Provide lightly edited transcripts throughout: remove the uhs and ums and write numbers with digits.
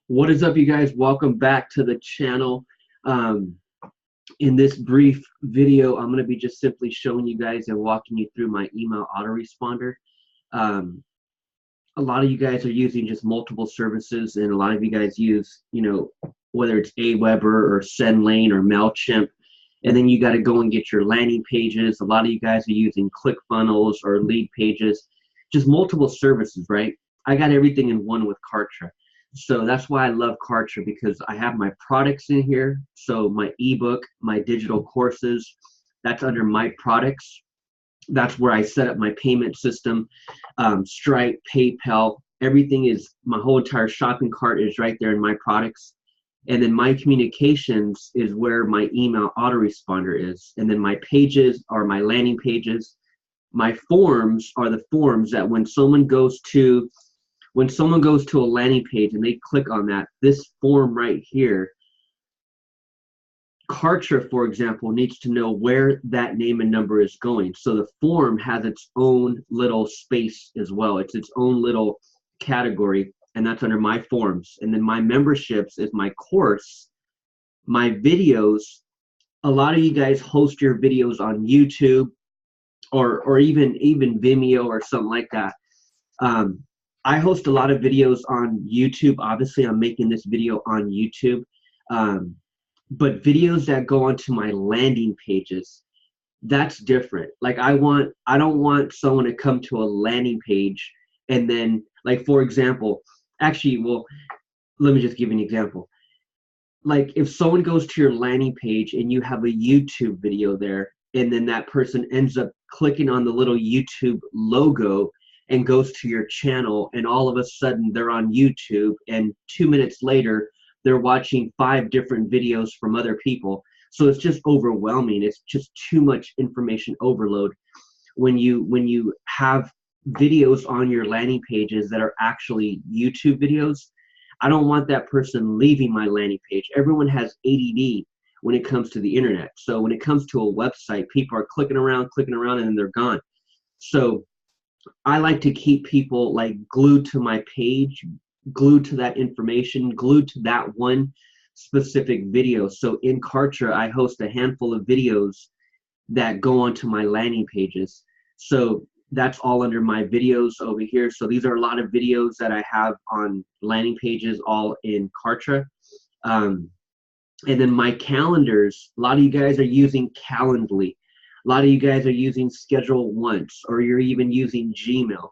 What is up, you guys? Welcome back to the channel. In this brief video, I'm going to be just simply showing you guys and walking you through my email autoresponder. Um, a lot of you guys are using just multiple services, and a lot of you guys use, whether it's Aweber or SendLane or MailChimp, and then you got to go and get your landing pages. A lot of you guys are using ClickFunnels or Lead Pages, just multiple services, right? I got everything in one with Karcher. So that's why I love Karcher, because I have my products in here. So my ebook, my digital courses, that's under my products. That's where I set up my payment system, Stripe, PayPal, everything is, my whole entire shopping cart is right there in my products. And then my communications is where my email autoresponder is. And then my pages are my landing pages. My forms are the forms that when someone goes to a landing page and they click on that, this form right here, Karcher, for example, needs to know where that name and number is going. So the form has its own little space as well. It's its own little category, and that's under my forms. And then my memberships is my course. My videos, a lot of you guys host your videos on YouTube or even Vimeo or something like that. I host a lot of videos on YouTube. Obviously, I'm making this video on YouTube. But videos that go onto my landing pages, that's different. Like I don't want someone to come to a landing page and then, like, for example, actually, well, let me just give you an example. Like if someone goes to your landing page and you have a YouTube video there, and then that person ends up clicking on the little YouTube logo and goes to your channel, and all of a sudden they're on YouTube, and 2 minutes later they're watching 5 different videos from other people. So it's just overwhelming. It's just too much information overload when you have videos on your landing pages that are actually YouTube videos. I don't want that person leaving my landing page. Everyone has ADD when it comes to the internet. So when it comes to a website, people are clicking around, and then they're gone. So I like to keep people like glued to my page, glued to that information, glued to that one specific video. So in Karcher, I host a handful of videos that go onto my landing pages. So that's all under my videos over here. So these are a lot of videos that I have on landing pages, all in Karcher. And then my calendars, a lot of you guys are using Calendly. A lot of you guys are using Schedule Once, or you're even using Gmail.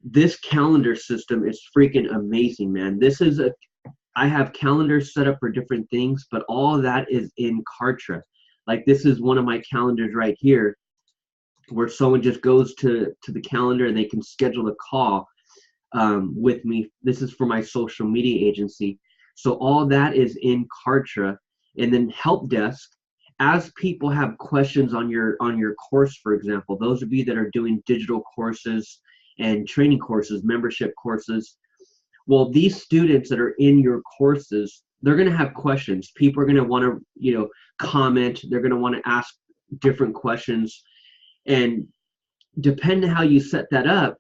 This calendar system is freaking amazing, man. I have calendars set up for different things, but all of that is in Karcher. Like this is one of my calendars right here, where someone just goes to the calendar and they can schedule a call with me. This is for my social media agency. So all that is in Karcher. And then help desk, as people have questions on your course, for example, those of you that are doing digital courses and training courses, membership courses, well, these students that are in your courses, they're going to have questions. People are going to want to, comment. They're going to want to ask different questions. And depending on how you set that up,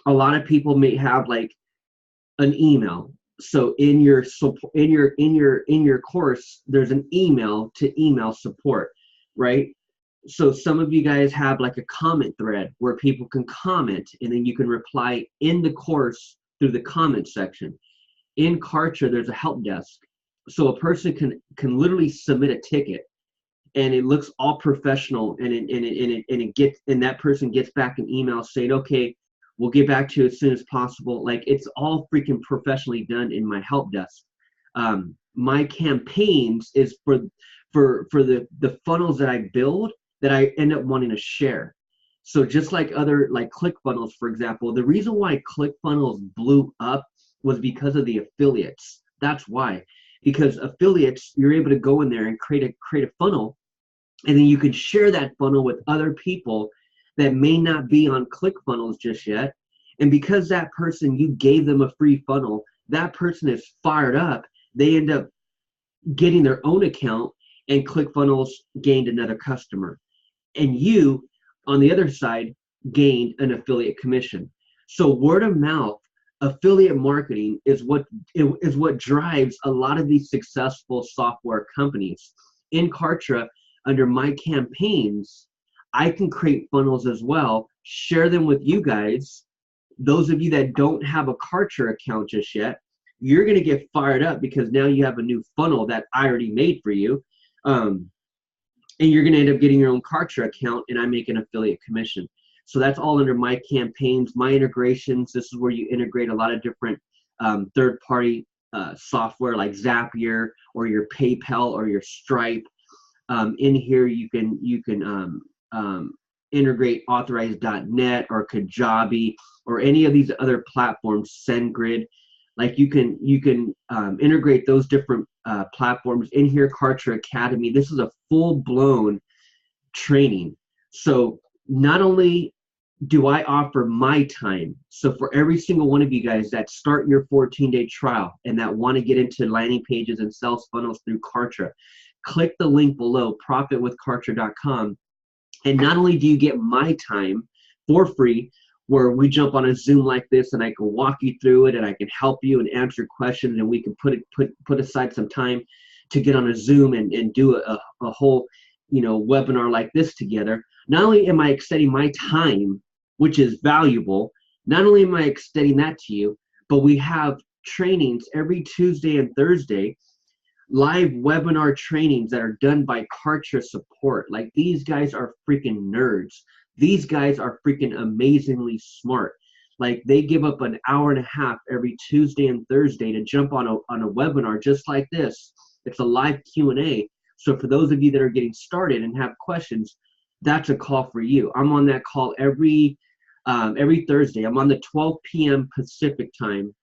a lot of people may have like an email. So in your course, there's an email to email support, right? So some of you guys have like a comment thread where people can comment, and then you can reply in the course through the comment section. In Karcher, there's a help desk. So a person can literally submit a ticket, and it looks all professional, and that person gets back an email saying, okay, we'll get back to you as soon as possible. Like it's all freaking professionally done in my help desk. My campaigns is for the funnels that I build that I end up wanting to share. So just like other, like ClickFunnels, for example, the reason why ClickFunnels blew up was because of the affiliates. That's why. Because affiliates, you're able to go in there and create a funnel, and then you can share that funnel with other people that may not be on ClickFunnels just yet. And because that person, you gave them a free funnel, that person is fired up. They end up getting their own account, and ClickFunnels gained another customer. And you, on the other side, gained an affiliate commission. So word of mouth affiliate marketing is what drives a lot of these successful software companies. In Karcher, under my campaigns, I can create funnels as well, share them with you guys. Those of you that don't have a Karcher account just yet, you're going to get fired up because now you have a new funnel that I already made for you. And you're going to end up getting your own Karcher account, and I make an affiliate commission. So that's all under my campaigns, my integrations. This is where you integrate a lot of different third-party software like Zapier or your PayPal or your Stripe. In here, you can integrate Authorize.net or Kajabi or any of these other platforms, SendGrid. Like you can integrate those different platforms in here. Karcher Academy. This is a full-blown training. So not only do I offer my time, so for every single one of you guys that start your 14-day trial and that want to get into landing pages and sales funnels through Karcher, click the link below, profitwithkarcher.com. And not only do you get my time for free, where we jump on a Zoom like this and I can walk you through it and I can help you and answer questions, and we can put aside some time to get on a Zoom and do a whole webinar like this together. Not only am I extending my time, which is valuable, not only am I extending that to you, but we have trainings every Tuesday and Thursday, live webinar trainings that are done by Karcher support. Like, these guys are freaking nerds. These guys are freaking amazingly smart. Like, they give up an hour and a half every Tuesday and Thursday to jump on a webinar just like this. It's a live Q&A. So for those of you that are getting started and have questions, that's a call for you. I'm on that call every Thursday. I'm on the 12 p.m. Pacific time.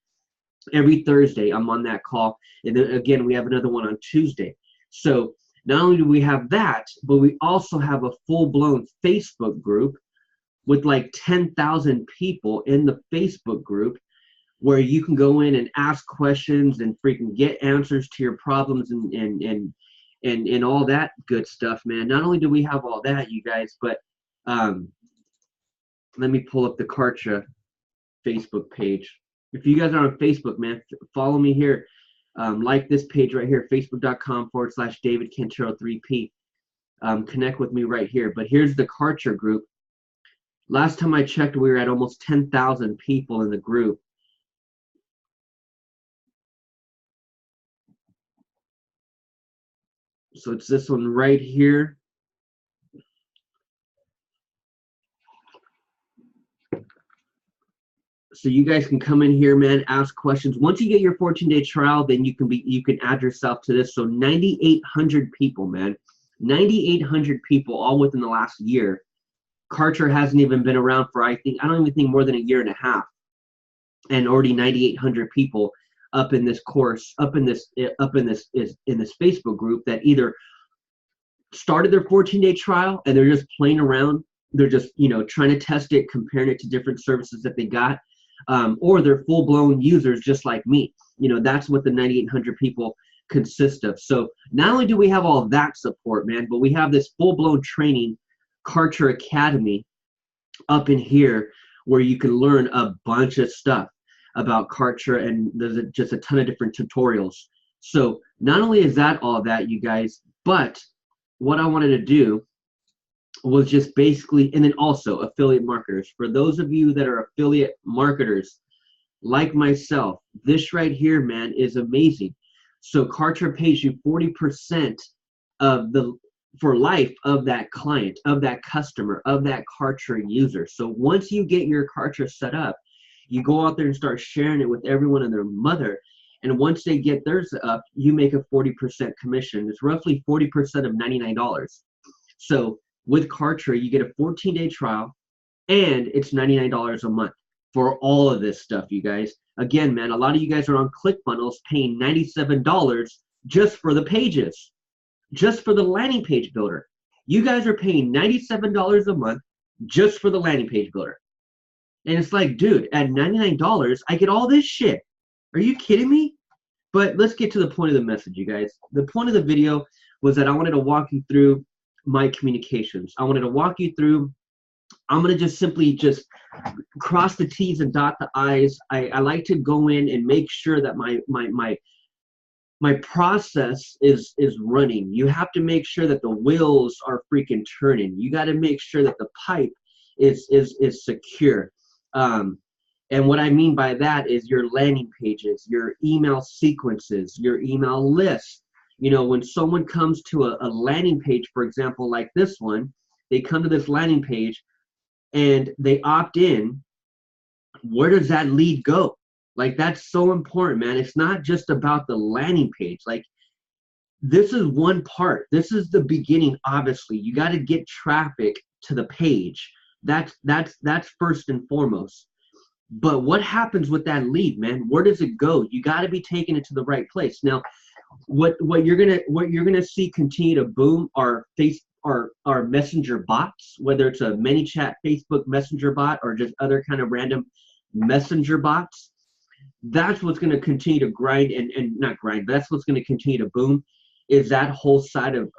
Every Thursday, I'm on that call. And then again, we have another one on Tuesday. So not only do we have that, but we also have a full-blown Facebook group with like 10,000 people in the Facebook group, where you can go in and ask questions and freaking get answers to your problems and all that good stuff, man. Not only do we have all that, you guys, but let me pull up the Karcher Facebook page. If you guys are on Facebook, man, follow me here. Like this page right here, facebook.com/David Cantero 3P. Connect with me right here. But here's the Karcher group. Last time I checked, we were at almost 10,000 people in the group. So it's this one right here. So you guys can come in here, man, ask questions. Once you get your 14-day trial, then you can add yourself to this. So 9,800 people, man. 9,800 people all within the last year. Karcher hasn't even been around for, I don't even think more than a year and a half. And already 9,800 people up in this course, up in this Facebook group that either started their 14-day trial and they're just playing around. They're just, trying to test it, comparing it to different services that they got. Or they're full-blown users just like me. That's what the 9,800 people consist of. So not only do we have all that support, man, but we have this full-blown training, Karcher Academy, up in here, where you can learn a bunch of stuff about Karcher, and there's just a ton of different tutorials. So not only is that all that, you guys, but what I wanted to do was just basically, and then also affiliate marketers. For those of you that are affiliate marketers like myself, this right here, man, is amazing. So Karcher pays you 40% for life of that client, of that customer, of that Karcher user. So once you get your Karcher set up, you go out there and start sharing it with everyone and their mother. And once they get theirs up, you make a 40% commission. It's roughly 40% of $99. So with Karcher, you get a 14-day trial, and it's $99 a month for all of this stuff, you guys. Again, man, a lot of you guys are on ClickFunnels paying $97 just for the pages, just for the landing page builder. You guys are paying $97 a month just for the landing page builder. And it's like, dude, at $99, I get all this shit. Are you kidding me? But let's get to the point of the message, you guys. The point of the video was that I wanted to walk you through my communications. I wanted to walk you through I'm going to just simply just cross the T's and dot the I's. I like to go in and make sure that my process is running. You have to make sure that the wheels are freaking turning. You got to make sure that the pipe is secure. And what I mean by that is your landing pages, your email sequences, your email list. You know, when someone comes to a landing page, for example, like this one, they come to this landing page and they opt in. Where does that lead go? Like, that's so important, man. It's not just about the landing page. Like, this is one part. This is the beginning, obviously. You got to get traffic to the page. That's first and foremost. But what happens with that lead, man? Where does it go? You got to be taking it to the right place. Now, what you're gonna see continue to boom are messenger bots, whether it's a ManyChat Facebook Messenger bot or just other kind of random messenger bots. That's what's going to continue to grind and not grind, but that's what's going to continue to boom, is that whole side of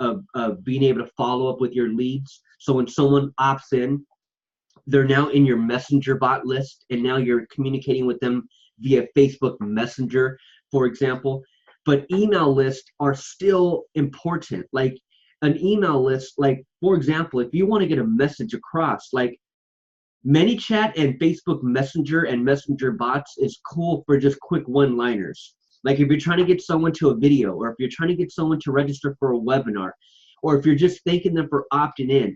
being able to follow up with your leads. So when someone opts in, they're now in your messenger bot list, and now you're communicating with them via Facebook Messenger, for example. But email lists are still important. Like an email list, like, for example, if you want to get a message across, like ManyChat and Facebook Messenger and Messenger bots is cool for just quick one-liners. Like if you're trying to get someone to a video, or if you're trying to get someone to register for a webinar, or if you're just thanking them for opting in,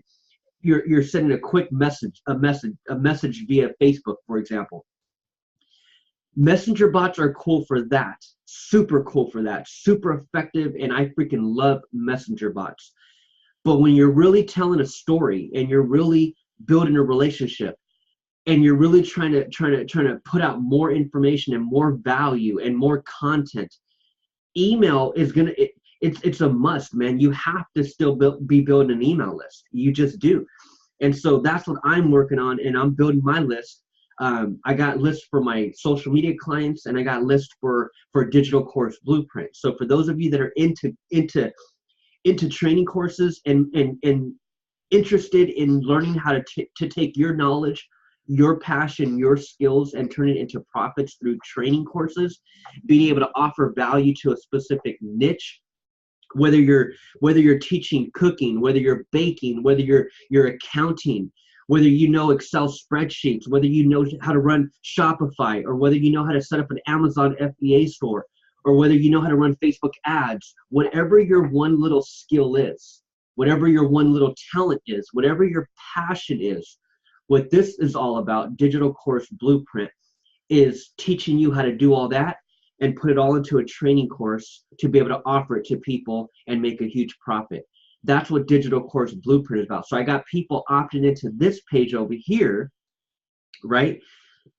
you're sending a quick message, a message via Facebook, for example. Messenger bots are cool for that. Super cool for that. Super effective, and I freaking love messenger bots. But when you're really telling a story and you're really building a relationship and you're really trying to put out more information and more value and more content, email is gonna it's a must, man. You have to still be building an email list. You just do. And so that's what I'm working on, and I'm building my list. I got lists for my social media clients, and I got lists for Digital Course Blueprint. So for those of you that are into training courses and interested in learning how to take your knowledge, your passion, your skills, and turn it into profits through training courses, being able to offer value to a specific niche, whether you're teaching cooking, whether you're baking, whether you're accounting, whether you know Excel spreadsheets, whether you know how to run Shopify, or whether you know how to set up an Amazon FBA store, or whether you know how to run Facebook ads, whatever your one little skill is, whatever your one little talent is, whatever your passion is, what this is all about, Digital Course Blueprint, is teaching you how to do all that and put it all into a training course to be able to offer it to people and make a huge profit. That's what Digital Course Blueprint is about. So I got people opting into this page over here, right?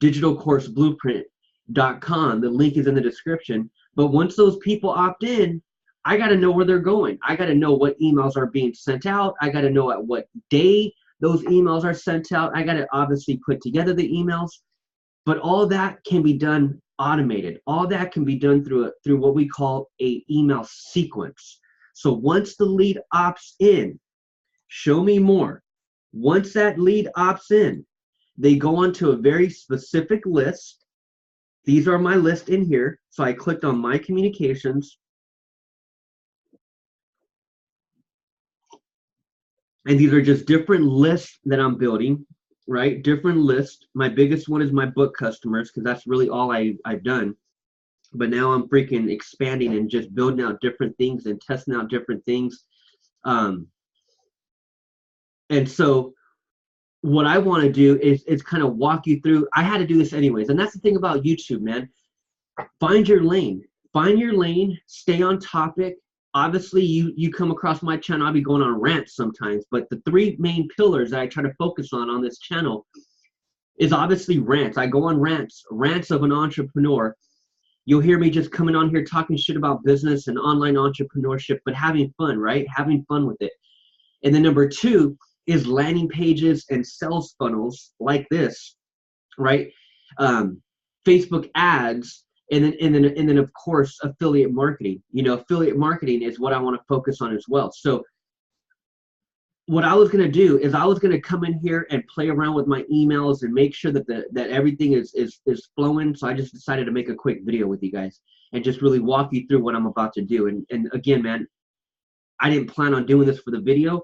digitalcourseblueprint.com. The link is in the description. But once those people opt in, I got to know where they're going. I got to know what emails are being sent out. I got to know at what day those emails are sent out. I got to obviously put together the emails. But all that can be done automated. All that can be done through what we call a email sequence. So once the lead opts in, show me more. Once that lead opts in, they go onto a very specific list. These are my list in here. So I clicked on my communications. And these are just different lists that I'm building, right? Different lists. My biggest one is my book customers, because that's really all I've done. But now I'm freaking expanding and just building out different things and testing out different things. And so what I want to do is kind of walk you through. I had to do this anyways. And that's the thing about YouTube, man. Find your lane. Find your lane. Stay on topic. Obviously, you come across my channel, I'll be going on rants sometimes. But the three main pillars that I try to focus on this channel is obviously rants. I go on rants of an entrepreneur. You'll hear me just coming on here talking shit about business and online entrepreneurship, but having fun, right? Having fun with it. And then number two is landing pages and sales funnels like this, right? Facebook ads, and then of course affiliate marketing. You know, affiliate marketing is what I want to focus on as well. So what I was going to do is I was going to come in here and play around with my emails and make sure that that everything is flowing. So I just decided to make a quick video with you guys and just really walk you through what I'm about to do. And again, man, I didn't plan on doing this for the video,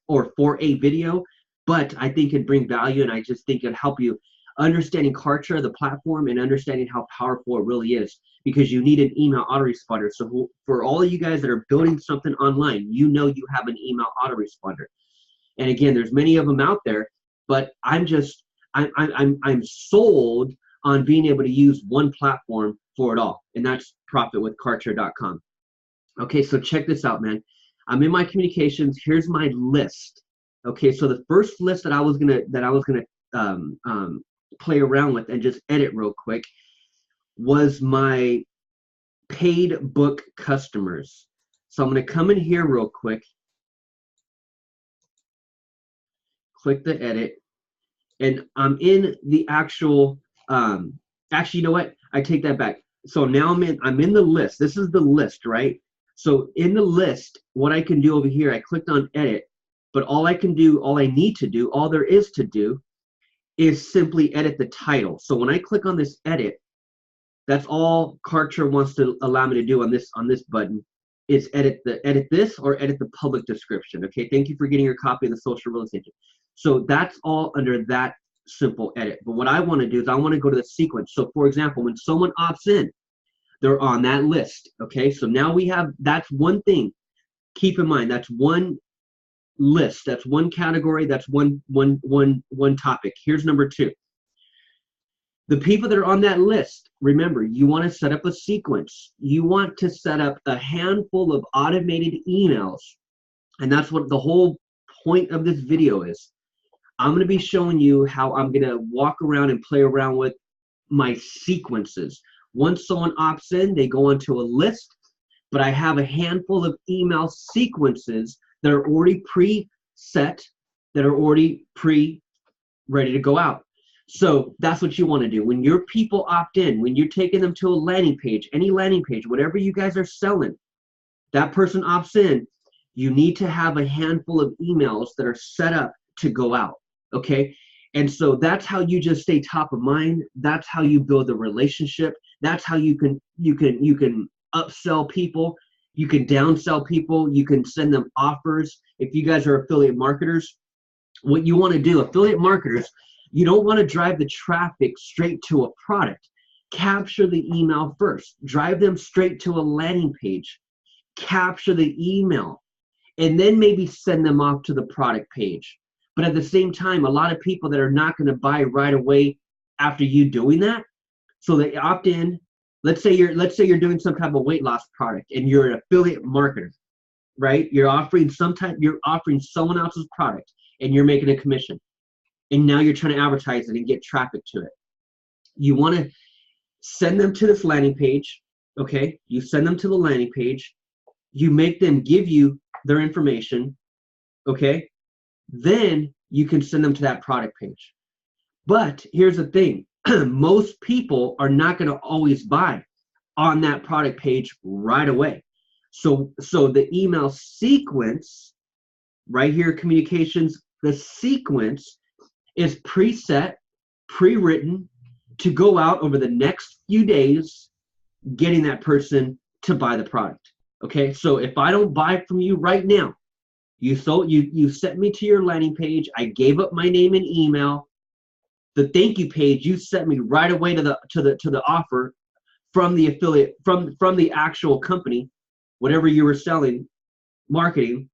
or for a video, but I think it'd bring value, and I just think it'd help you understanding Karcher, the platform, and understanding how powerful it really is, because you need an email autoresponder. So for all of you guys that are building something online, you know you have an email autoresponder. And again, there's many of them out there, but I'm sold on being able to use one platform for it all, and that's profitwithkarcher.com. Okay, so check this out, man. I'm in my communications. Here's my list. Okay, so the first list that I was gonna play around with and just edit real quick was my paid book customers. So I'm gonna come in here real quick, click the edit, and I'm in the actual. Actually, you know what? I take that back. So now I'm in the list. This is the list, right? So in the list, what I can do over here, I clicked on edit, but all I need to do, all there is to do is simply edit the title. So when I click on this edit, that's all Karcher wants to allow me to do on this button, is edit this or edit the public description. Okay, thank you for getting your copy of the social real estate. So that's all under that simple edit. But what I want to do is I want to go to the sequence. So for example, when someone opts in, they're on that list. Okay, so now we have, that's one thing. Keep in mind, that's one list, that's one category, that's one topic. Here's number two. The people that are on that list, remember, you want to set up a sequence. You want to set up a handful of automated emails, and that's what the whole point of this video is. I'm going to be showing you how I'm going to walk around and play around with my sequences. Once someone opts in, they go onto a list, but I have a handful of email sequences that are already preset, that are already ready to go out. So that's what you want to do. When your people opt in, when you're taking them to a landing page, any landing page, whatever you guys are selling, that person opts in, you need to have a handful of emails that are set up to go out. Okay, and so that's how you just stay top of mind. That's how you build the relationship. That's how you can upsell people. You can downsell people. You can send them offers. If you guys are affiliate marketers, what you want to do, affiliate marketers, you don't want to drive the traffic straight to a product. Capture the email first. Drive them straight to a landing page. Capture the email, and then maybe send them off to the product page. But at the same time, a lot of people that are not going to buy right away after you doing that, so they opt in. Let's say you're doing some type of weight loss product and you're an affiliate marketer, right? You're offering someone else's product and you're making a commission. And now you're trying to advertise it and get traffic to it. You want to send them to this landing page, okay? You send them to the landing page. You make them give you their information, okay? Then you can send them to that product page. But here's the thing. Most people are not going to always buy on that product page right away. So the email sequence, right here, communications, the sequence is preset, pre-written to go out over the next few days, getting that person to buy the product. Okay, so if I don't buy from you right now, you sent me to your landing page, I gave up my name and email. The thank you page, you sent me right away to the offer from the affiliate, from the actual company, whatever you were selling, marketing,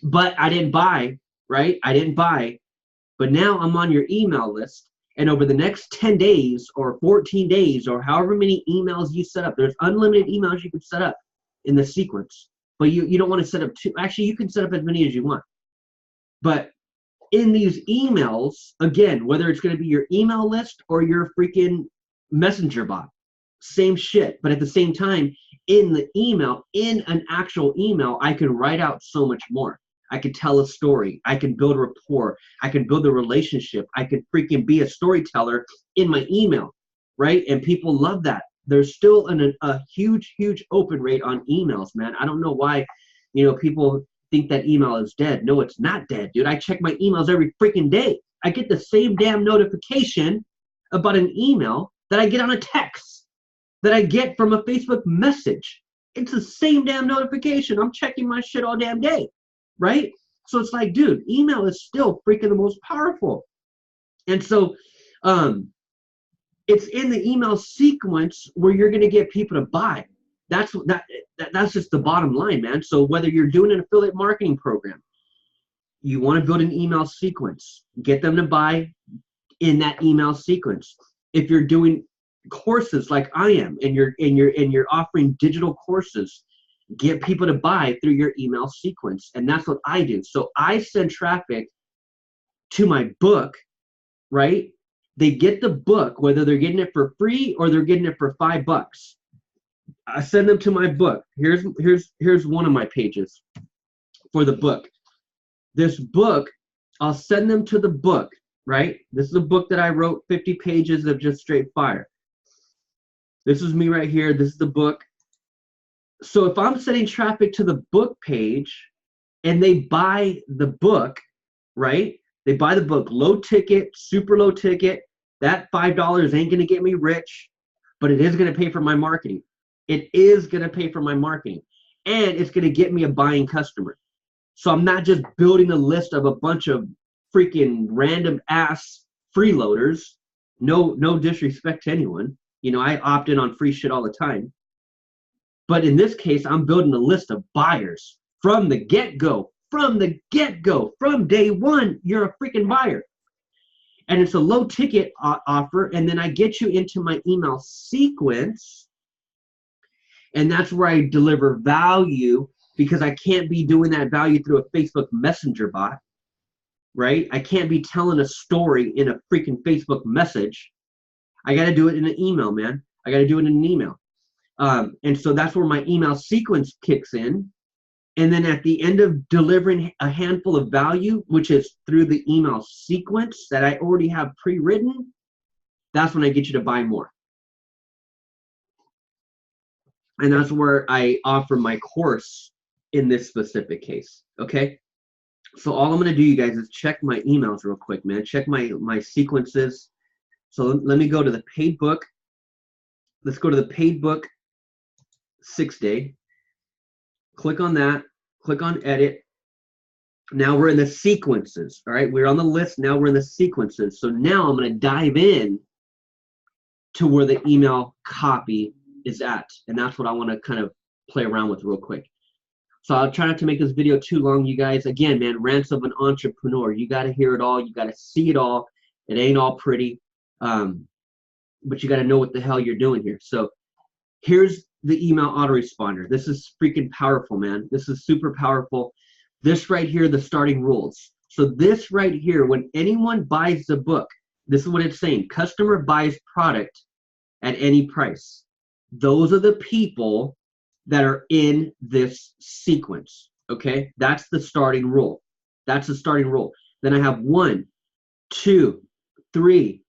but I didn't buy, right? I didn't buy. But now I'm on your email list, and over the next 10 days or 14 days or however many emails you set up, there's unlimited emails you can set up in the sequence. But you don't want to set up two. Actually, you can set up as many as you want. But in these emails, again, whether it's going to be your email list or your freaking messenger bot, same shit. But at the same time, in the email, in an actual email, I can write out so much more. I can tell a story. I can build rapport. I can build a relationship. I can freaking be a storyteller in my email, right? And people love that. There's still a huge open rate on emails, man. I don't know why, people think that email is dead. No, it's not dead, dude. I check my emails every freaking day. I get the same damn notification about an email that I get on a text, that I get from a Facebook message. It's the same damn notification. I'm checking my shit all damn day, right? So it's like, dude, email is still freaking the most powerful. And so it's in the email sequence where you're going to get people to buy. That's just the bottom line, man. So whether you're doing an affiliate marketing program, you want to build an email sequence, get them to buy in that email sequence. If you're doing courses like I am, and you're offering digital courses, get people to buy through your email sequence. And that's what I do. So I send traffic to my book, right? They get the book, whether they're getting it for free or they're getting it for $5. I send them to my book. Here's one of my pages for the book. This book, I'll send them to the book, right? This is a book that I wrote, 50 pages of just straight fire. This is me right here. This is the book. So if I'm sending traffic to the book page and they buy the book, right? They buy the book, low ticket, super low ticket. That $5 ain't going to get me rich, but it is going to pay for my marketing. It is going to pay for my marketing, and it's going to get me a buying customer. So I'm not just building a list of a bunch of freaking random ass freeloaders. No disrespect to anyone. You know, I opt in on free shit all the time. But in this case, I'm building a list of buyers from the get-go. From the get-go. From day one, you're a freaking buyer. And it's a low ticket offer, and then I get you into my email sequence, and that's where I deliver value, because I can't be doing that value through a Facebook Messenger bot, right? I can't be telling a story in a freaking Facebook message. I got to do it in an email, man. I got to do it in an email. And so that's where my email sequence kicks in. And then at the end of delivering a handful of value, which is through the email sequence that I already have pre-written, that's when I get you to buy more. And that's where I offer my course in this specific case, okay? So all I'm going to do, you guys, is check my emails real quick, man. Check my sequences. So let me go to the paid book. Let's go to the paid book 6-day. Click on that. Click on edit. Now we're in the sequences, all right? We're on the list. Now we're in the sequences. So now I'm going to dive in to where the email copy is at. And that's what I want to kind of play around with real quick. So I'll try not to make this video too long, you guys. Again, man, rants of an entrepreneur. You got to hear it all. You got to see it all. It ain't all pretty. But you got to know what the hell you're doing here. So here's the email autoresponder. This is freaking powerful, man. This is super powerful. This right here, the starting rules. So this right here, when anyone buys the book, this is what it's saying. Customer buys product at any price. Those are the people that are in this sequence, okay? That's the starting rule. That's the starting rule. Then I have 1, 2, 3,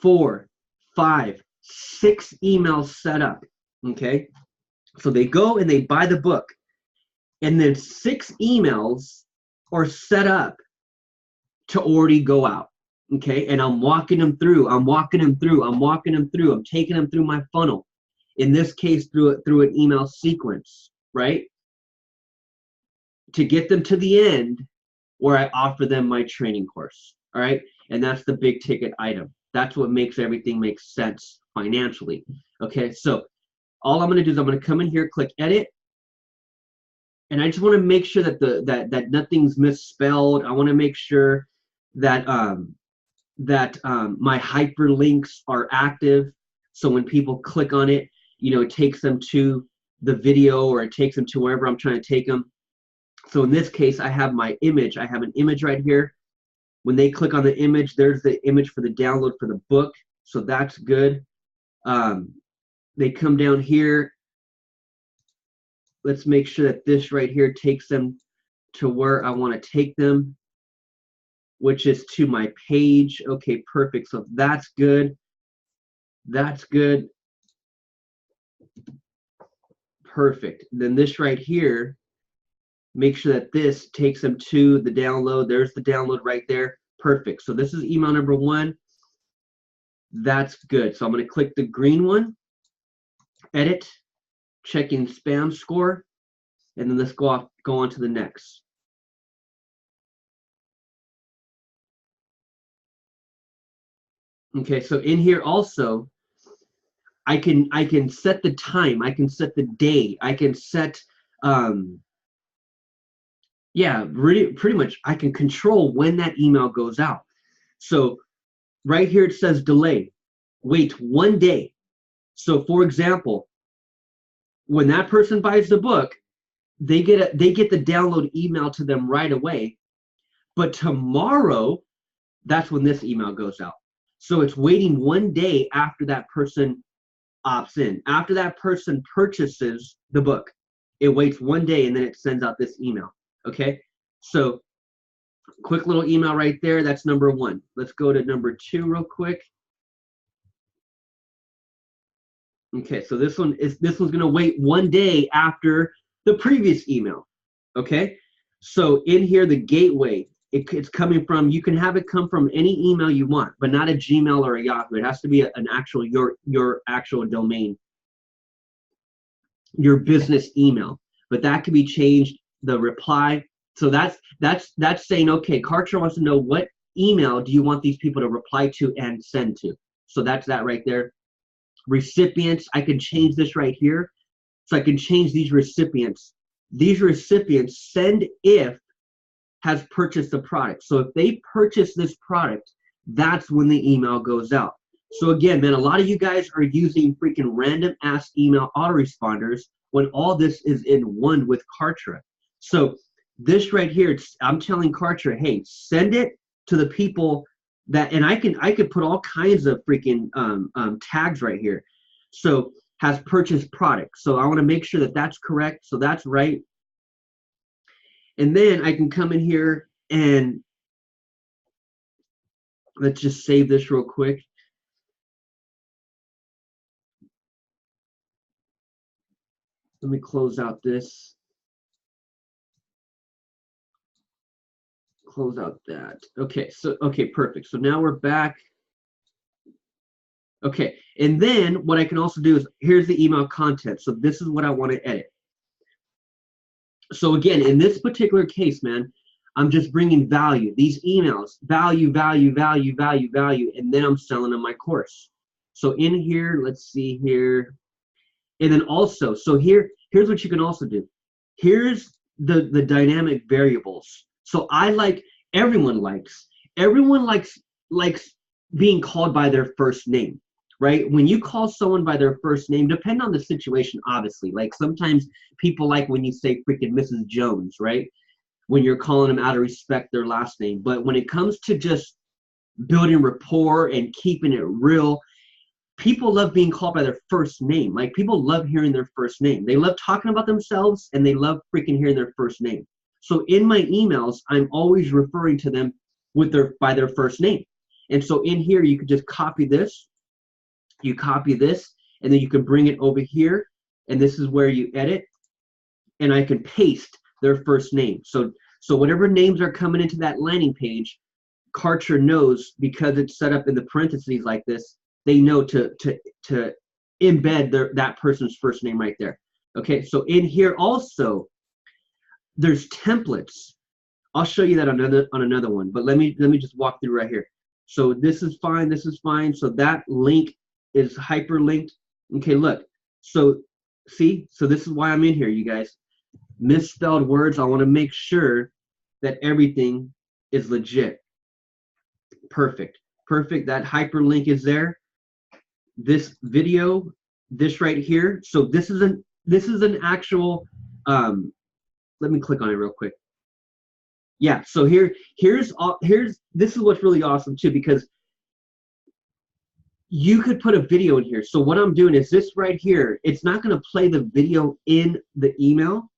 4, 5, 6 emails set up, okay? So they go and they buy the book, and then 6 emails are set up to already go out, okay? And I'm walking them through. I'm taking them through my funnel. In this case, through an email sequence, right? To get them to the end where I offer them my training course, all right? And that's the big ticket item. That's what makes everything make sense financially, okay? So all I'm gonna do is I'm gonna come in here, click edit, and I just wanna make sure that that nothing's misspelled. I wanna make sure that, my hyperlinks are active. So when people click on it, you know, it takes them to the video, or it takes them to wherever I'm trying to take them. So in this case, I have my image. I have an image right here. When they click on the image, there's the image for the download for the book. So that's good. They come down here. Let's make sure that this right here takes them to where I want to take them, which is to my page. Okay, perfect. So that's good. That's good. Perfect. Then this right here Make sure that this takes them to the download. There's the download right there. Perfect. So this is email number 1. That's good. So I'm going to click the green one, edit, checking spam score, and then let's go on to the next. Okay, so in here also, I can set the time, I can set the day, I can set yeah, really pretty much I can control when that email goes out. So right here it says delay. Wait 1 day. So for example, when that person buys the book, they get the download email to them right away. But tomorrow, that's when this email goes out. So it's waiting 1 day after that person opts in. After that person purchases the book, it waits 1 day and then it sends out this email. Okay, so quick little email right there. That's number 1. Let's go to number 2 real quick. Okay, so this one's going to wait 1 day after the previous email. Okay, so in here the gateway, it's coming from, you can have it come from any email you want, but not a Gmail or a Yahoo. It has to be an actual your actual domain, your business email. But that can be changed. The reply. So that's saying, okay, Karcher wants to know what email do you want these people to reply to and send to. So that's that right there. Recipients, I can change this right here. So I can change these recipients. These recipients send if has purchased the product. So if they purchase this product, that's when the email goes out. So again, man, a lot of you guys are using freaking random ass email autoresponders when all this is in one with Karcher. So this right here, I'm telling Karcher, hey, send it to the people that, and I could put all kinds of freaking tags right here. So has purchased product. So I want to make sure that that's correct. So that's right. And then I can come in here and let's just save this real quick. Let me close out this. Close out that. Okay, so, okay, perfect. So now we're back. Okay, and then what I can also do is, here's the email content. So this is what I want to edit. So again, in this particular case, man, I'm just bringing value. These emails, value, value, value, value, value, and then I'm selling them my course. So in here, let's see here. And then also, so here's what you can also do. Here's the dynamic variables. So everyone likes being called by their first name, right? When you call someone by their first name, depend on the situation, obviously. Like sometimes people like when you say freaking Mrs. Jones, right? When you're calling them out of respect their last name. But when it comes to just building rapport and keeping it real, people love being called by their first name. Like people love hearing their first name. They love talking about themselves and they love freaking hearing their first name. So in my emails, I'm always referring to them by their first name. And so in here, you could just copy this. You copy this, and then you can bring it over here. And this is where you edit. And I can paste their first name. So whatever names are coming into that landing page, Karcher knows, because it's set up in the parentheses like this, they know to embed that person's first name right there. Okay, so in here also, there's templates. I'll show you that on another one, but let me just walk through right here. So this is fine, this is fine. So that link is hyperlinked. Okay, look. So see, so this is why I'm in here, you guys. Misspelled words, I want to make sure that everything is legit. Perfect. Perfect. That hyperlink is there. This video, this right here. So this is an actual let me click on it real quick. Yeah, so here's this is what's really awesome too, because you could put a video in here. So what I'm doing is this right here, it's not going to play the video in the email,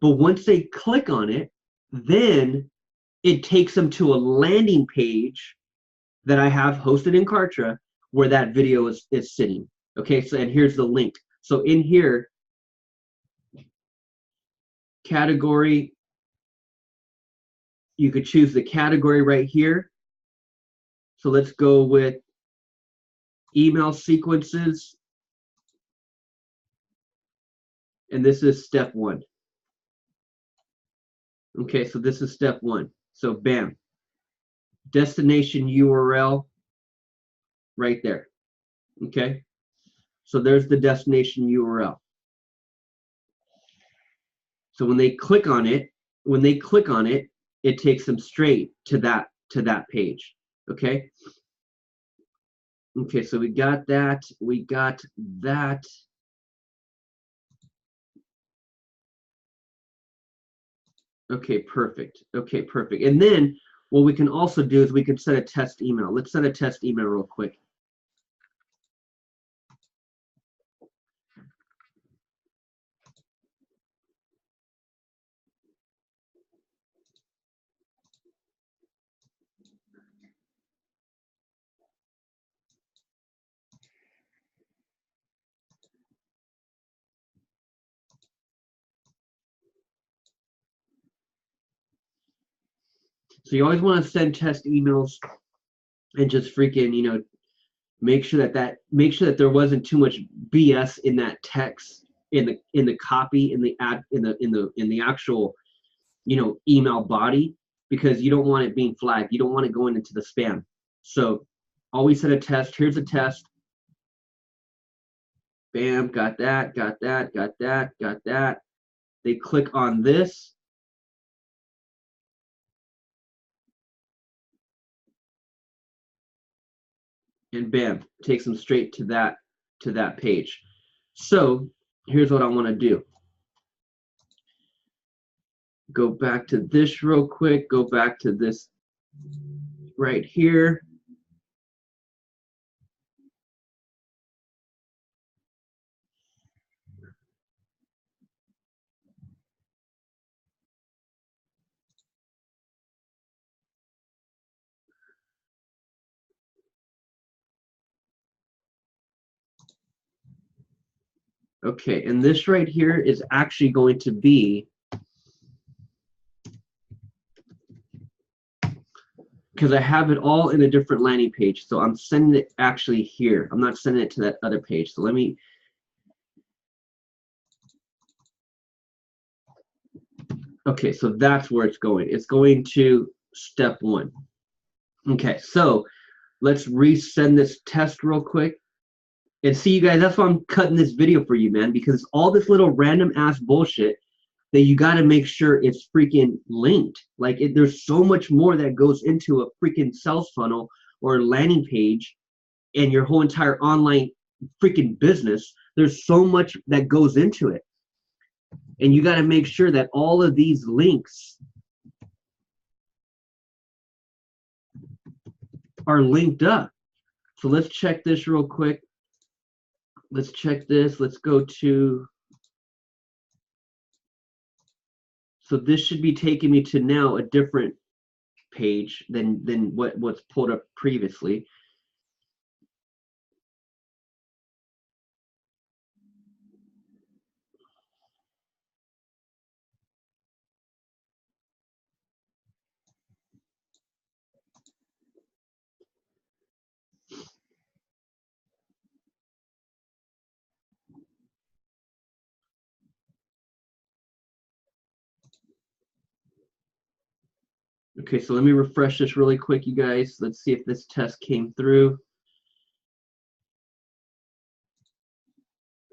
but once they click on it, then it takes them to a landing page that I have hosted in Karcher where that video is sitting. Okay, so and here's the link. So in here, category, You could choose the category right here. So let's go with email sequences. And this is step 1. Okay, so this is step 1. So bam, destination URL right there. Okay, so there's the destination URL. So when they click on it, it takes them straight to that page. Okay. Okay, so we got that. We got that. Okay, perfect. Okay, perfect. And then what we can also do is we can set a test email. Let's set a test email real quick. So you always want to send test emails and just freaking, you know, make sure that there wasn't too much BS in that text, in the copy, in the actual, you know, email body, because you don't want it being flagged. You don't want it going into the spam. So always set a test. Here's a test. Bam, got that, got that, got that, got that. They click on this. And bam, takes them straight to that page. So here's what I want to do. Go back to this real quick. Go back to this right here. Okay, and this right here is actually going to be, because I have it all in a different landing page, so I'm sending it actually here. I'm not sending it to that other page. So let me, okay, so that's where it's going. It's going to step 1. Okay, so let's resend this test real quick. And see, you guys, that's why I'm cutting this video for you, man, because all this little random ass bullshit that you got to make sure it's freaking linked. Like, there's so much more that goes into a freaking sales funnel or landing page and your whole entire online freaking business. There's so much that goes into it. And you got to make sure that all of these links are linked up. So let's check this real quick. Let's check this. Let's go to, so this should be taking me to now a different page than what's pulled up previously. Okay, so let me refresh this really quick, you guys. Let's see if this test came through.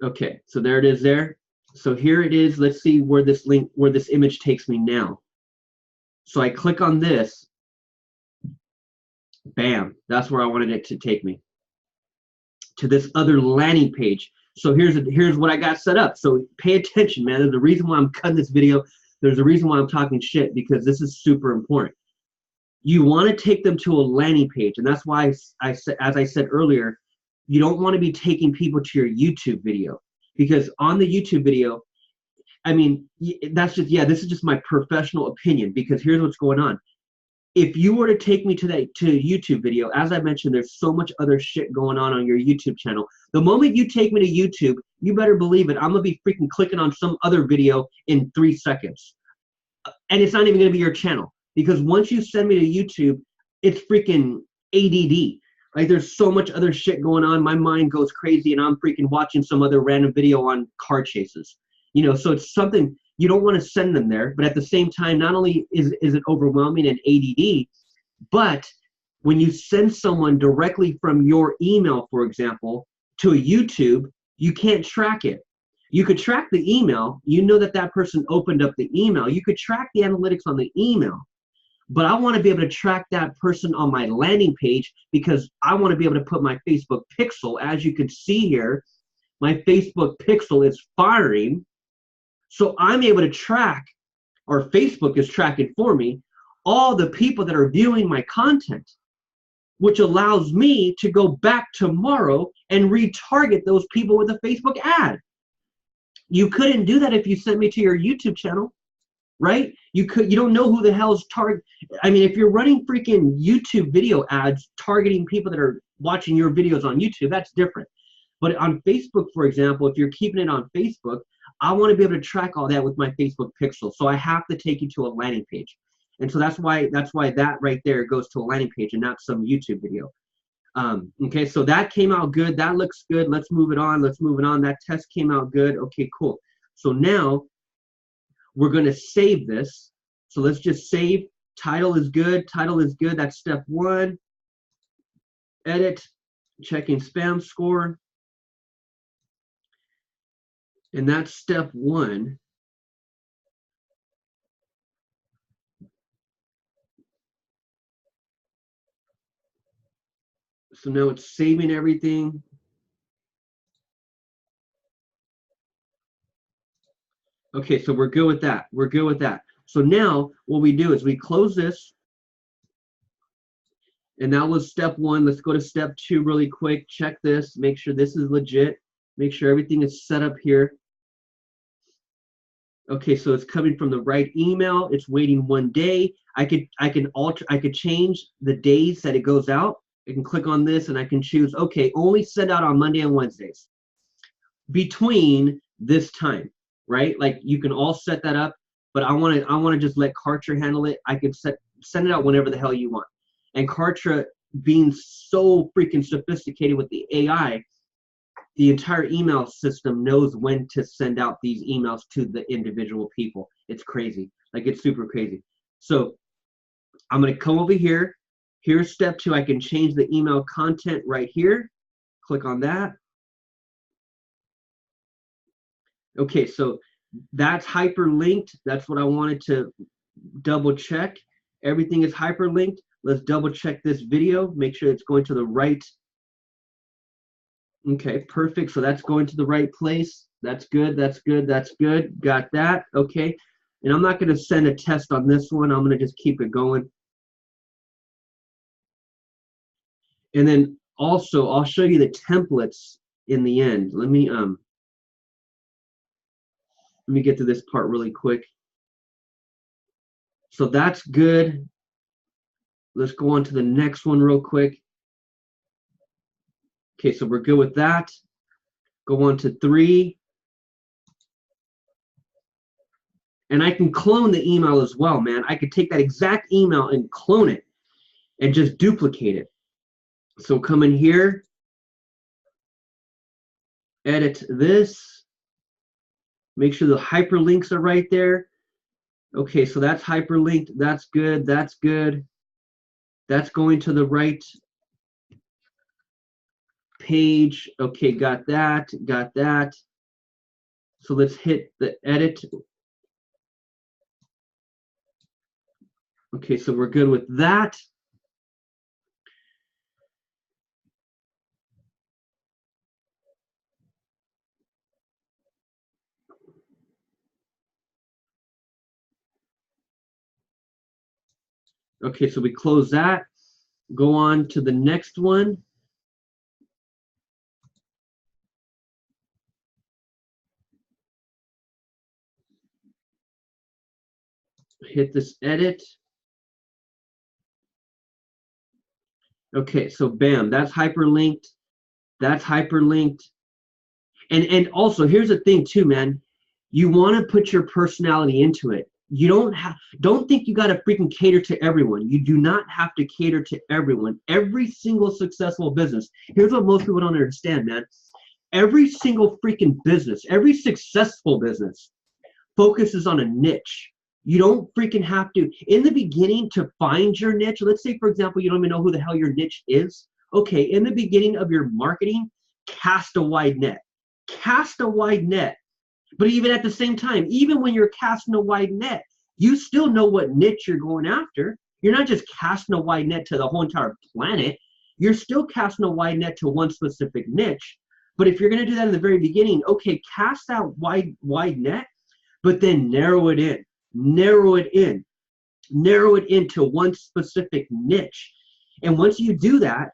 Okay, so there it is there. So here it is. Let's see where this link, where this image takes me now. So I click on this. Bam, that's where I wanted it to take me, to this other landing page. So here's what I got set up. So pay attention, man. There's a reason why I'm cutting this video. There's a reason why I'm talking shit, because this is super important. You want to take them to a landing page, and that's why as I said earlier, you don't want to be taking people to your YouTube video, because on the YouTube video, I mean, that's just, yeah, this is just my professional opinion, because here's what's going on. If you were to take me to YouTube video, as I mentioned, there's so much other shit going on your YouTube channel. The moment you take me to YouTube, you better believe it, I'm gonna be freaking clicking on some other video in 3 seconds. And it's not even gonna be your channel. because once you send me to YouTube, it's freaking ADD. Like there's so much other shit going on. My mind goes crazy and I'm freaking watching some other random video on car chases. You know, so it's something you don't want to send them there, but at the same time, not only is it overwhelming and ADD, but when you send someone directly from your email, for example, to a YouTube, you can't track it. You could track the email. You know that that person opened up the email. You could track the analytics on the email. But I want to be able to track that person on my landing page because I want to be able to put my Facebook pixel. As you can see here, my Facebook pixel is firing. So I'm able to track, or Facebook is tracking for me, all the people that are viewing my content, which allows me to go back tomorrow and retarget those people with a Facebook ad. You couldn't do that if you sent me to your YouTube channel, right? You don't know who the hell's target. I mean, if you're running freaking YouTube video ads targeting people that are watching your videos on YouTube, that's different. But on Facebook, for example, if you're keeping it on Facebook, I want to be able to track all that with my Facebook pixel. So I have to take you to a landing page. And so that's why that right there goes to a landing page and not some YouTube video. Okay, so that came out good. That looks good. Let's move it on. Let's move it on. That test came out good. Okay, cool. So now we're going to save this. So let's just save. Title is good. Title is good. That's step 1. Edit. Checking spam score. And that's step 1. So now it's saving everything. Okay, so we're good with that. We're good with that. So now what we do is we close this. And that was step 1. Let's go to step 2 really quick. Check this. Make sure this is legit. Make sure everything is set up here. Okay, so it's coming from the right email. It's waiting 1 day. I could change the days that it goes out. I can click on this and I can choose, okay, only send out on Monday and Wednesdays between this time, right? Like you can all set that up, but I want to just let Karcher handle it. I can send it out whenever the hell you want. And Karcher, being so freaking sophisticated with the AI, the entire email system knows when to send out these emails to the individual people. It's crazy. Like it's super crazy. So I'm going to come over here. Here's step 2. I can change the email content right here. Click on that. Okay, so that's hyperlinked. That's what I wanted to double check. Everything is hyperlinked. Let's double check this video. Make sure it's going to the right. Okay, perfect. So that's going to the right place. That's good. That's good. That's good. Got that. Okay. And I'm not going to send a test on this one. I'm going to just keep it going. And then also, I'll show you the templates in the end. Let me get to this part really quick. So that's good. Let's go on to the next one real quick. Okay, so we're good with that. Go on to 3. And I can clone the email as well, man. I could take that exact email and clone it and just duplicate it. So come in here, edit this, make sure the hyperlinks are right there. Okay, so that's hyperlinked. That's good. That's good. That's going to the right page. Okay, got that. Got that. So let's hit the edit. Okay, so we're good with that. Okay, so we close that. Go on to the next one. Hit this edit. Okay, so bam, that's hyperlinked. That's hyperlinked. And also, here's the thing too, man. You want to put your personality into it. You don't think you got to freaking cater to everyone. You do not have to cater to everyone. Every single successful business. Here's what most people don't understand, man. Every single freaking business, every successful business focuses on a niche. You don't freaking have to, in the beginning, to find your niche. Let's say, for example, you don't even know who the hell your niche is. Okay, in the beginning of your marketing, cast a wide net. Cast a wide net. But even at the same time, even when you're casting a wide net, you still know what niche you're going after. You're not just casting a wide net to the whole entire planet. You're still casting a wide net to one specific niche. But if you're going to do that in the very beginning, okay, cast that wide net, but then narrow it in, narrow it in, narrow it into one specific niche. And once you do that,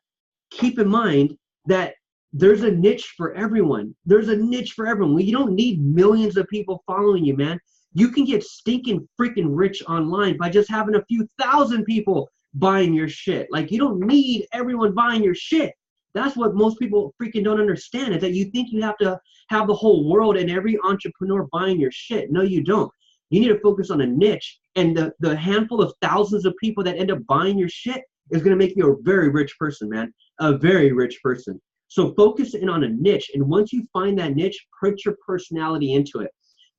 keep in mind that there's a niche for everyone. There's a niche for everyone. You don't need millions of people following you, man. You can get stinking freaking rich online by just having a few thousand people buying your shit. Like, you don't need everyone buying your shit. That's what most people freaking don't understand, is that you think you have to have the whole world and every entrepreneur buying your shit. No, you don't. You need to focus on a niche, and the handful of thousands of people that end up buying your shit is going to make you a very rich person, man. A very rich person. So focus in on a niche, and once you find that niche, put your personality into it.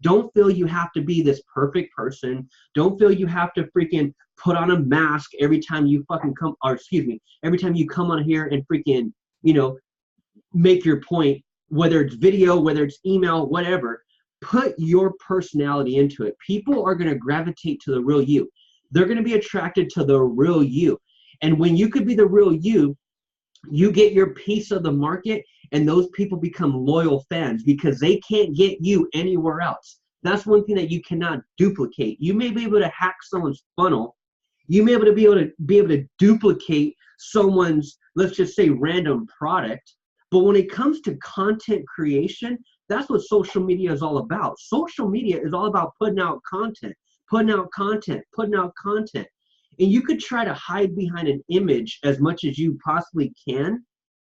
Don't feel you have to be this perfect person. Don't feel you have to freaking put on a mask every time you fucking come, or excuse me, every time you come on here and freaking, make your point, whether it's video, whether it's email, whatever. Put your personality into it. People are going to gravitate to the real you. They're going to be attracted to the real you. And when you could be the real you, you get your piece of the market, and those people become loyal fans because they can't get you anywhere else. That's one thing that you cannot duplicate. You may be able to hack someone's funnel. You may be able to duplicate someone's, let's just say, random product. But when it comes to content creation, that's what social media is all about. Social media is all about putting out content, putting out content, putting out content. And you could try to hide behind an image as much as you possibly can,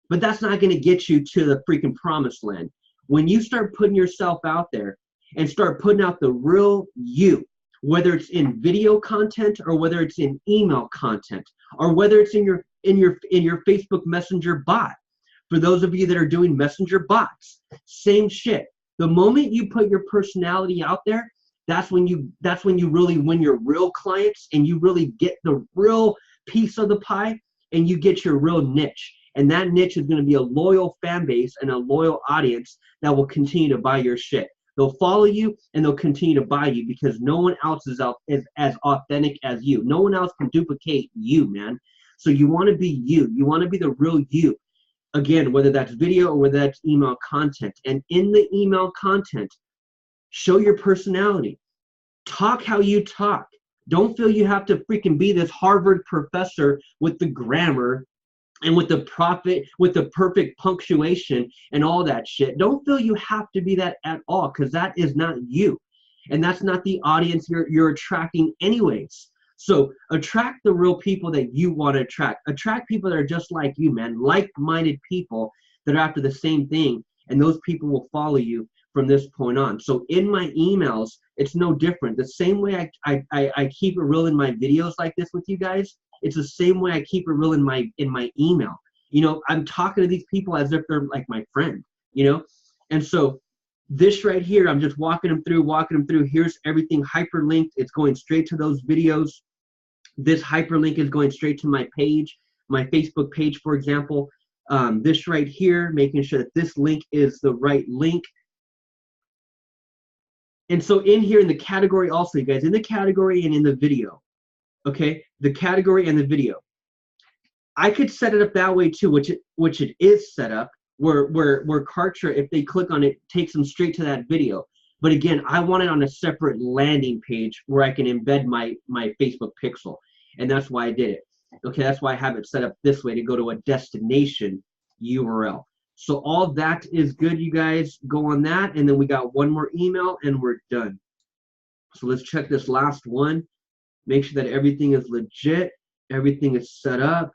but that's not going to get you to the freaking promised land. When you start putting yourself out there and start putting out the real you, whether it's in video content or whether it's in email content or whether it's in your Facebook Messenger bot. For those of you that are doing messenger bots, same shit. The moment you put your personality out there, that's when you really win your real clients, and you really get the real piece of the pie, and you get your real niche. And that niche is going to be a loyal fan base and a loyal audience that will continue to buy your shit. They'll follow you and they'll continue to buy you because no one else is as authentic as you. No one else can duplicate you, man. So you want to be you. You want to be the real you. Again, whether that's video or whether that's email content. And in the email content, show your personality. Talk how you talk. Don't feel you have to freaking be this Harvard professor with the grammar and with the perfect punctuation and all that shit. Don't feel you have to be that at all, because that is not you. And that's not the audience you're attracting anyways. So attract the real people that you want to attract. Attract people that are just like you, man. Like-minded people that are after the same thing. And those people will follow you from this point on. So in my emails, it's no different. The same way I keep it real in my videos like this with you guys, it's the same way I keep it real in my email. I'm talking to these people as if they're like my friend, And so this right here, I'm just walking them through. Here's everything hyperlinked. It's going straight to those videos. This hyperlink is going straight to my page, my Facebook page, for example. This right here, making sure that this link is the right link. And so in here in the category also, you guys, in the category and in the video, okay, the category and the video, I could set it up that way too, which it is set up, where Karcher, if they click on it, takes them straight to that video. But again, I want it on a separate landing page where I can embed my Facebook pixel. And that's why I did it. Okay, that's why I have it set up this way, to go to a destination URL. So all that is good, you guys. Go on that, and then we got one more email, and we're done. So let's check this last one. Make sure that everything is legit. Everything is set up.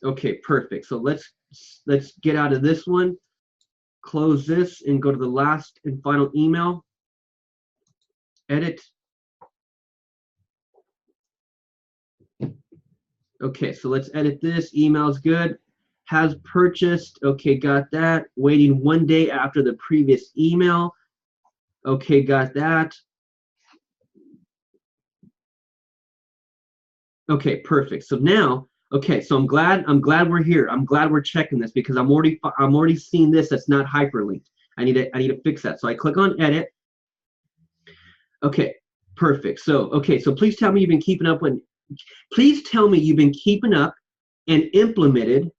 Okay, perfect. So let's get out of this one, close this, and go to the last and final email. Edit. Okay, so let's edit this. Email's good. Has purchased. Okay, got that. Waiting 1 day after the previous email. Okay, got that. Okay, perfect. So now, okay, so I'm glad we're here. I'm glad we're checking this because I'm already seeing this that's not hyperlinked. I need to fix that. So I click on edit. Okay, perfect. So okay, so please tell me you've been keeping up and implemented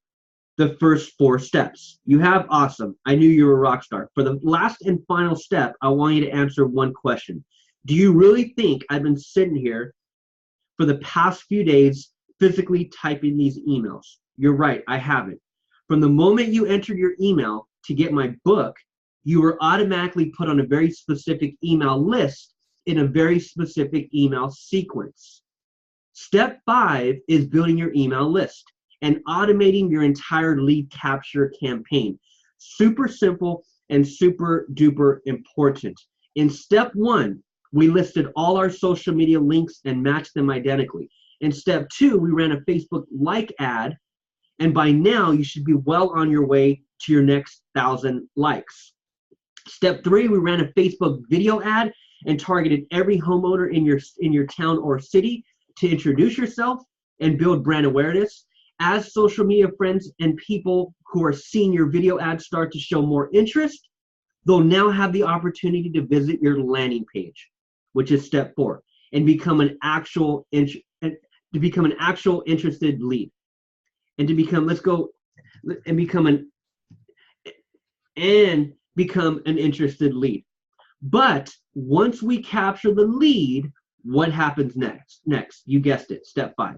the first 4 steps. You have. Awesome. I knew you were a rock star. For the last and final step, I want you to answer one question. Do you really think I've been sitting here for the past few days physically typing these emails? You're right, I haven't. From the moment you entered your email to get my book, you were automatically put on a very specific email list in a very specific email sequence. Step 5 is building your email list and automating your entire lead capture campaign. Super simple and super duper important. In step 1, we listed all our social media links and matched them identically. In step 2, we ran a Facebook like ad, and by now you should be well on your way to your next 1,000 likes. Step 3, we ran a Facebook video ad and targeted every homeowner in your town or city to introduce yourself and build brand awareness. As social media friends and people who are seeing your video ads start to show more interest, they'll now have the opportunity to visit your landing page, which is step 4, and become an actual interested lead. And to become an interested lead. But once we capture the lead, what happens next? You guessed it, step 5.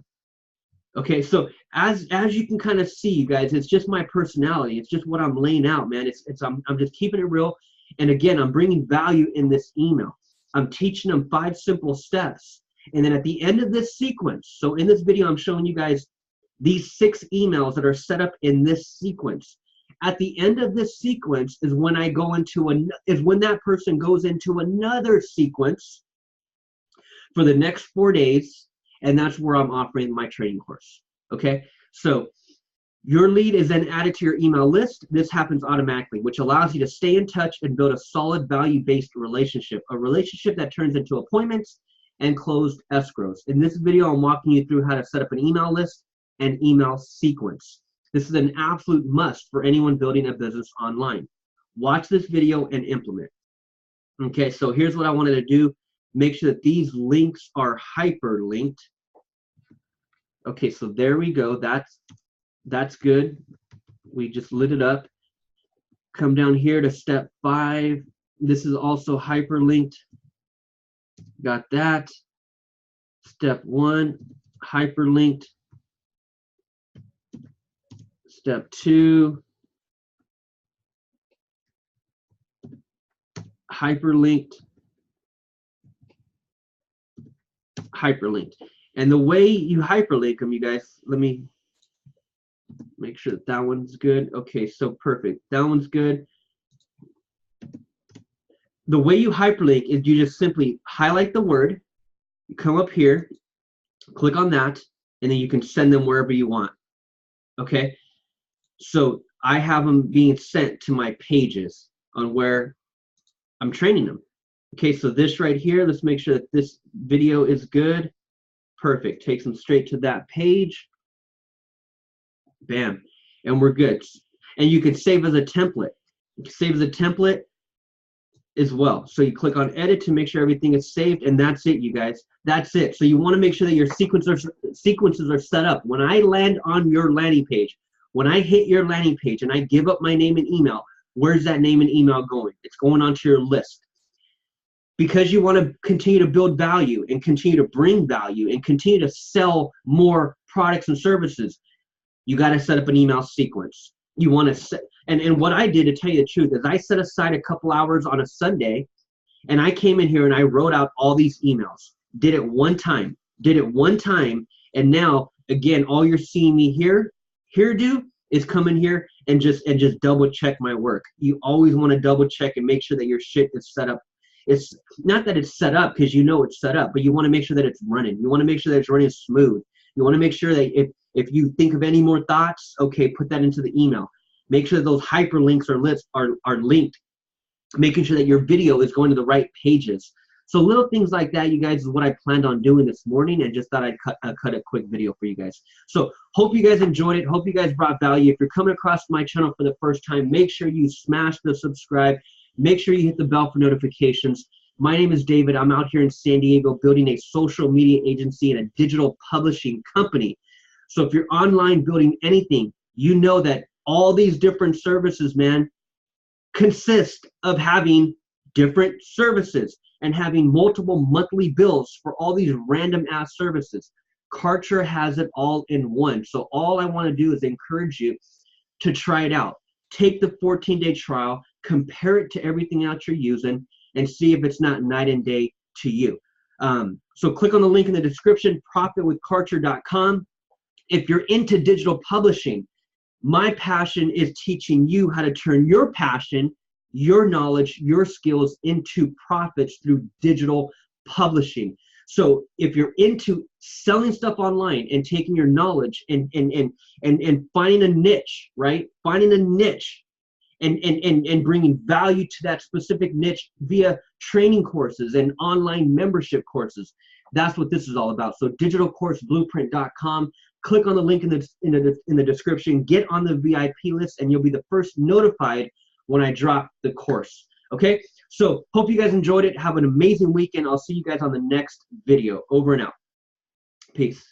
Okay, so as you can kind of see, you guys, it's just my personality. It's just what I'm laying out, man. I'm just keeping it real. And again, I'm bringing value in this email. I'm teaching them 5 simple steps. And then at the end of this sequence, so in this video, I'm showing you guys these 6 emails that are set up in this sequence. At the end of this sequence is when that person goes into another sequence for the next 4 days, and that's where I'm offering my training course. Okay, so your lead is then added to your email list. This happens automatically, which allows you to stay in touch and build a solid value-based relationship, a relationship that turns into appointments and closed escrows. In this video, I'm walking you through how to set up an email list and email sequence. This is an absolute must for anyone building a business online. Watch this video and implement. Okay, so here's what I wanted to do. Make sure that these links are hyperlinked. Okay, so there we go. That's good. We just lit it up. Come down here to step 5. This is also hyperlinked. Got that. Step 1, hyperlinked. Step 2, hyperlinked. And the way you hyperlink them, you guys, let me make sure that one's good. Okay, so perfect. That one's good. The way you hyperlink is you just simply highlight the word, you come up here, click on that, and then you can send them wherever you want. Okay, so I have them being sent to my pages on where I'm training them. Okay, so this right here, let's make sure that this video is good. Perfect. Takes them straight to that page. Bam. And we're good. And you can save as a template. You can save as a template as well. So you click on edit to make sure everything is saved, and that's it, you guys. That's it. So you want to make sure that your sequences are set up. When I land on your landing page, when I hit your landing page and I give up my name and email, where's that name and email going? It's going onto your list. Because you want to continue to build value and continue to bring value and continue to sell more products and services, you got to set up an email sequence. You want to set, and what I did, to tell you the truth, is I set aside a couple hours on a Sunday, and I came in here and I wrote out all these emails. Did it one time, and now, again, all you're seeing me here do is come in here and just double check my work. You always want to double check and make sure that your shit is set up. It's not that it's set up because you know it's set up, but you want to make sure that it's running. You want to make sure that it's running smooth. You want to make sure that if you think of any more thoughts, okay, put that into the email. Make sure that those hyperlinks are linked, making sure that your video is going to the right pages. So little things like that, you guys, is what I planned on doing this morning, and just thought I'd cut a quick video for you guys. So hope you guys enjoyed it. Hope you guys brought value. If you're coming across my channel for the first time, make sure you smash the subscribe. Make sure you hit the bell for notifications. My name is David. I'm out here in San Diego building a social media agency and a digital publishing company. So if you're online building anything, you know that all these different services, man, consist of having different services and having multiple monthly bills for all these random ass services. Karcher has it all in one. So all I want to do is encourage you to try it out. Take the 14-day trial, compare it to everything else you're using, and see if it's not night and day to you. So click on the link in the description, profitwithkarcher.com. If you're into digital publishing, my passion is teaching you how to turn your passion, your knowledge, your skills into profits through digital publishing. So if you're into selling stuff online and taking your knowledge and finding a niche, right? Finding a niche and bringing value to that specific niche via training courses and online membership courses, that's what this is all about. So digitalcourseblueprint.com. Click on the link in the description. Get on the VIP list, and you'll be the first notified when I drop the course. Okay? So hope you guys enjoyed it. Have an amazing weekend. I'll see you guys on the next video. Over and out. Peace.